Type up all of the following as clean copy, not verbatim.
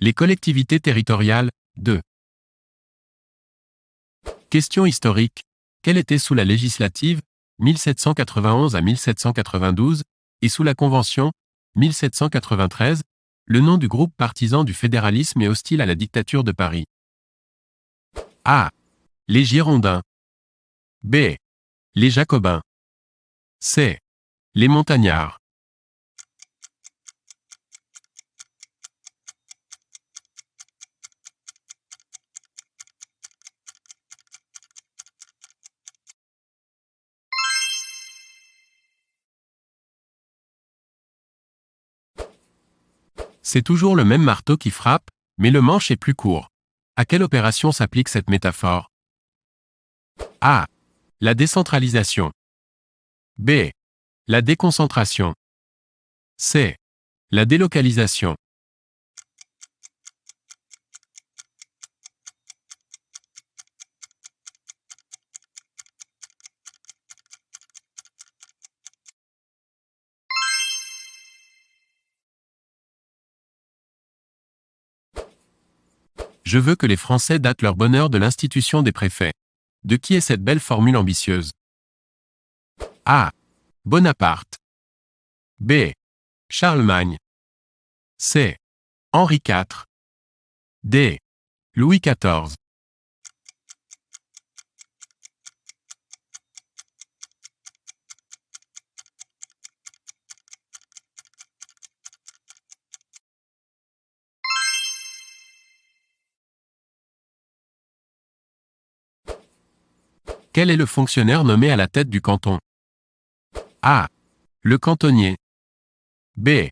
Les collectivités territoriales, 2. Question historique. Quel était sous la législative, 1791 à 1792, et sous la Convention, 1793, le nom du groupe partisan du fédéralisme et hostile à la dictature de Paris? A. Les Girondins. B. Les Jacobins. C. Les Montagnards. C'est toujours le même marteau qui frappe, mais le manche est plus court. À quelle opération s'applique cette métaphore? A. La décentralisation. B. La déconcentration. C. La délocalisation. Je veux que les Français datent leur bonheur de l'institution des préfets. De qui est cette belle formule ambitieuse? A. Bonaparte. B. Charlemagne. C. Henri IV. D. Louis XIV. Quel est le fonctionnaire nommé à la tête du canton? A. Le cantonnier. B.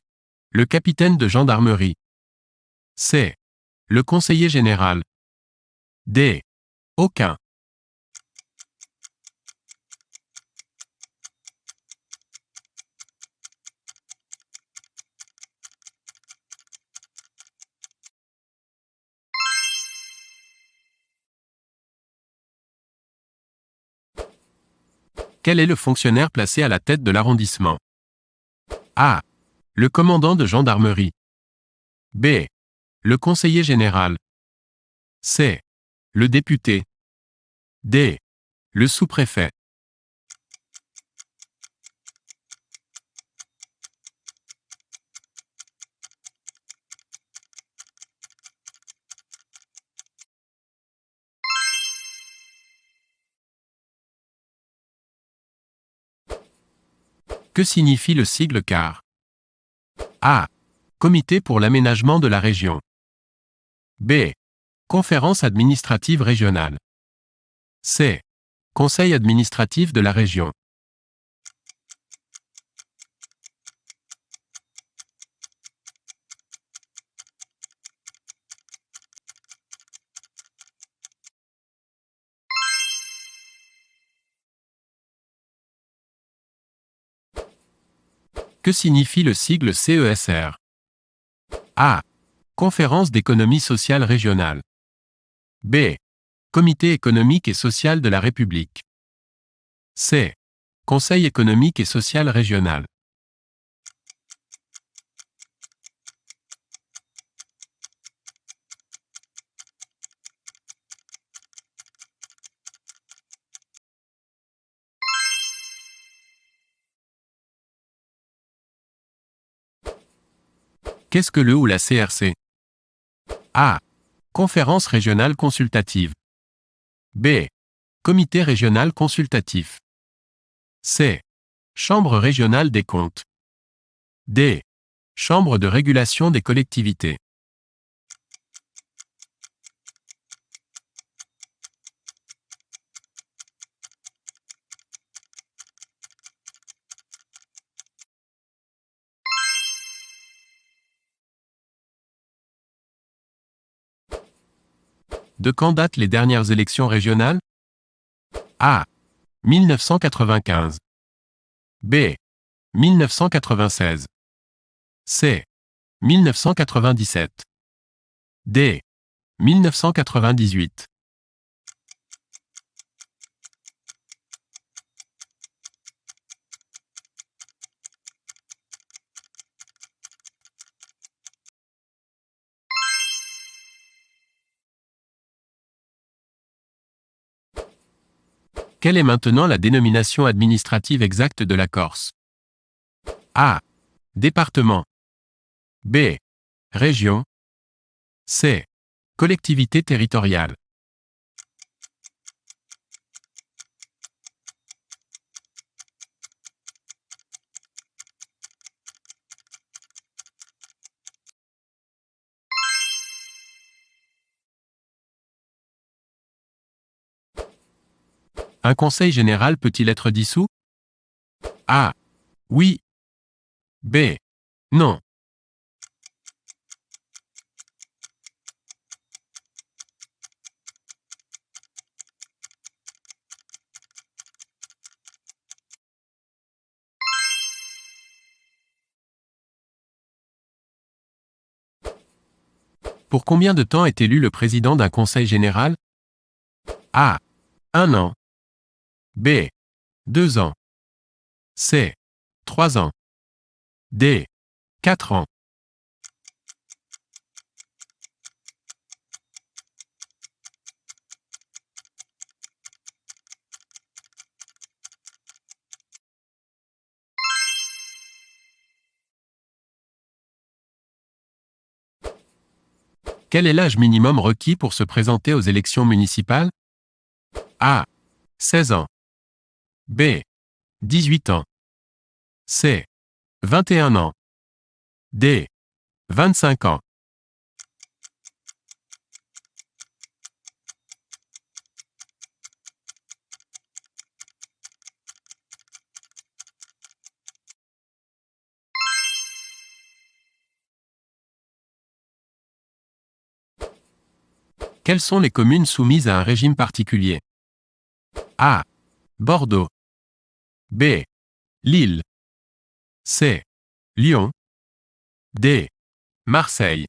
Le capitaine de gendarmerie. C. Le conseiller général. D. Aucun. Quel est le fonctionnaire placé à la tête de l'arrondissement? A. Le commandant de gendarmerie. B. Le conseiller général. C. Le député. D. Le sous-préfet. Que signifie le sigle CAR? A. Comité pour l'aménagement de la région. B. Conférence administrative régionale. C. Conseil administratif de la région. Que signifie le sigle CESR? A. Conférence d'économie sociale régionale. B. Comité économique et social de la République. C. Conseil économique et social régional. Qu'est-ce que le ou la CRC? A. Conférence régionale consultative. B. Comité régional consultatif. C. Chambre régionale des comptes. D. Chambre de régulation des collectivités. De quand datent les dernières élections régionales? A. 1995. B. 1996. C. 1997. D. 1998. Quelle est maintenant la dénomination administrative exacte de la Corse? A. Département. B. Région. C. Collectivité territoriale. Un conseil général peut-il être dissous? A. Oui. B. Non. Pour combien de temps est élu le président d'un conseil général? A. 1 an. B. 2 ans. C. 3 ans. D. 4 ans. Quel est l'âge minimum requis pour se présenter aux élections municipales? A. 16 ans. B. 18 ans. C. 21 ans. D. 25 ans. Quelles sont les communes soumises à un régime particulier? A. Bordeaux. B. Lille. C. Lyon. D. Marseille.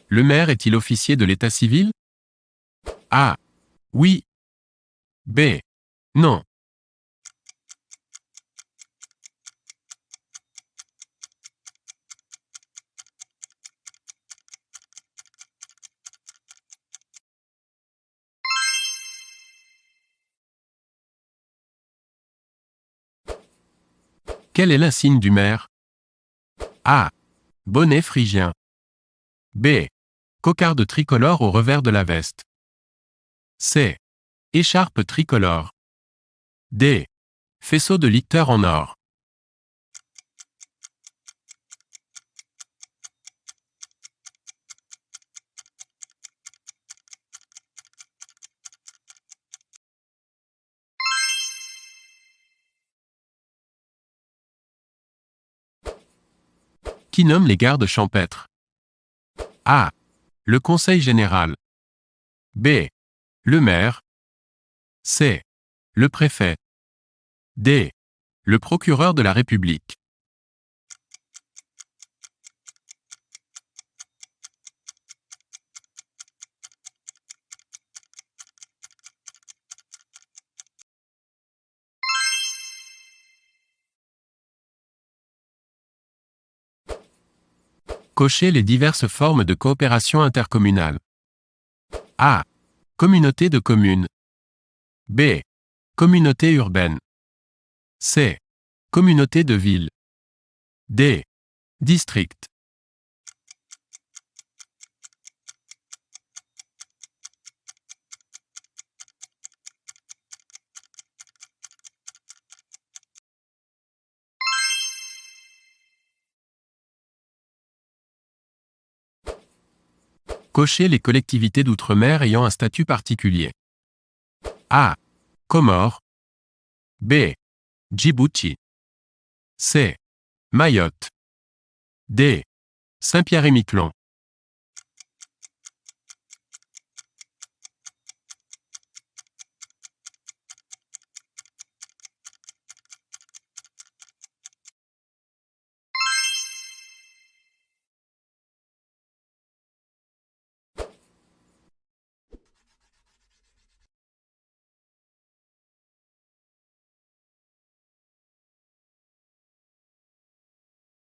Le maire est-il officier de l'état civil? A. Oui. B. Non. Quel est l'insigne du maire? A. Bonnet phrygien. B. Cocarde tricolore au revers de la veste. C. Écharpe tricolore. D. Faisceau de licteur en or. Qui nomme les gardes champêtres? A. Le conseil général. B. Le maire. C. Le préfet. D. Le procureur de la République. Cochez les diverses formes de coopération intercommunale. A. Communauté de communes. B. Communauté urbaine. C. Communauté de ville. D. District. Cochez les collectivités d'outre-mer ayant un statut particulier. A. Comores. B. Djibouti. C. Mayotte. D. Saint-Pierre-et-Miquelon.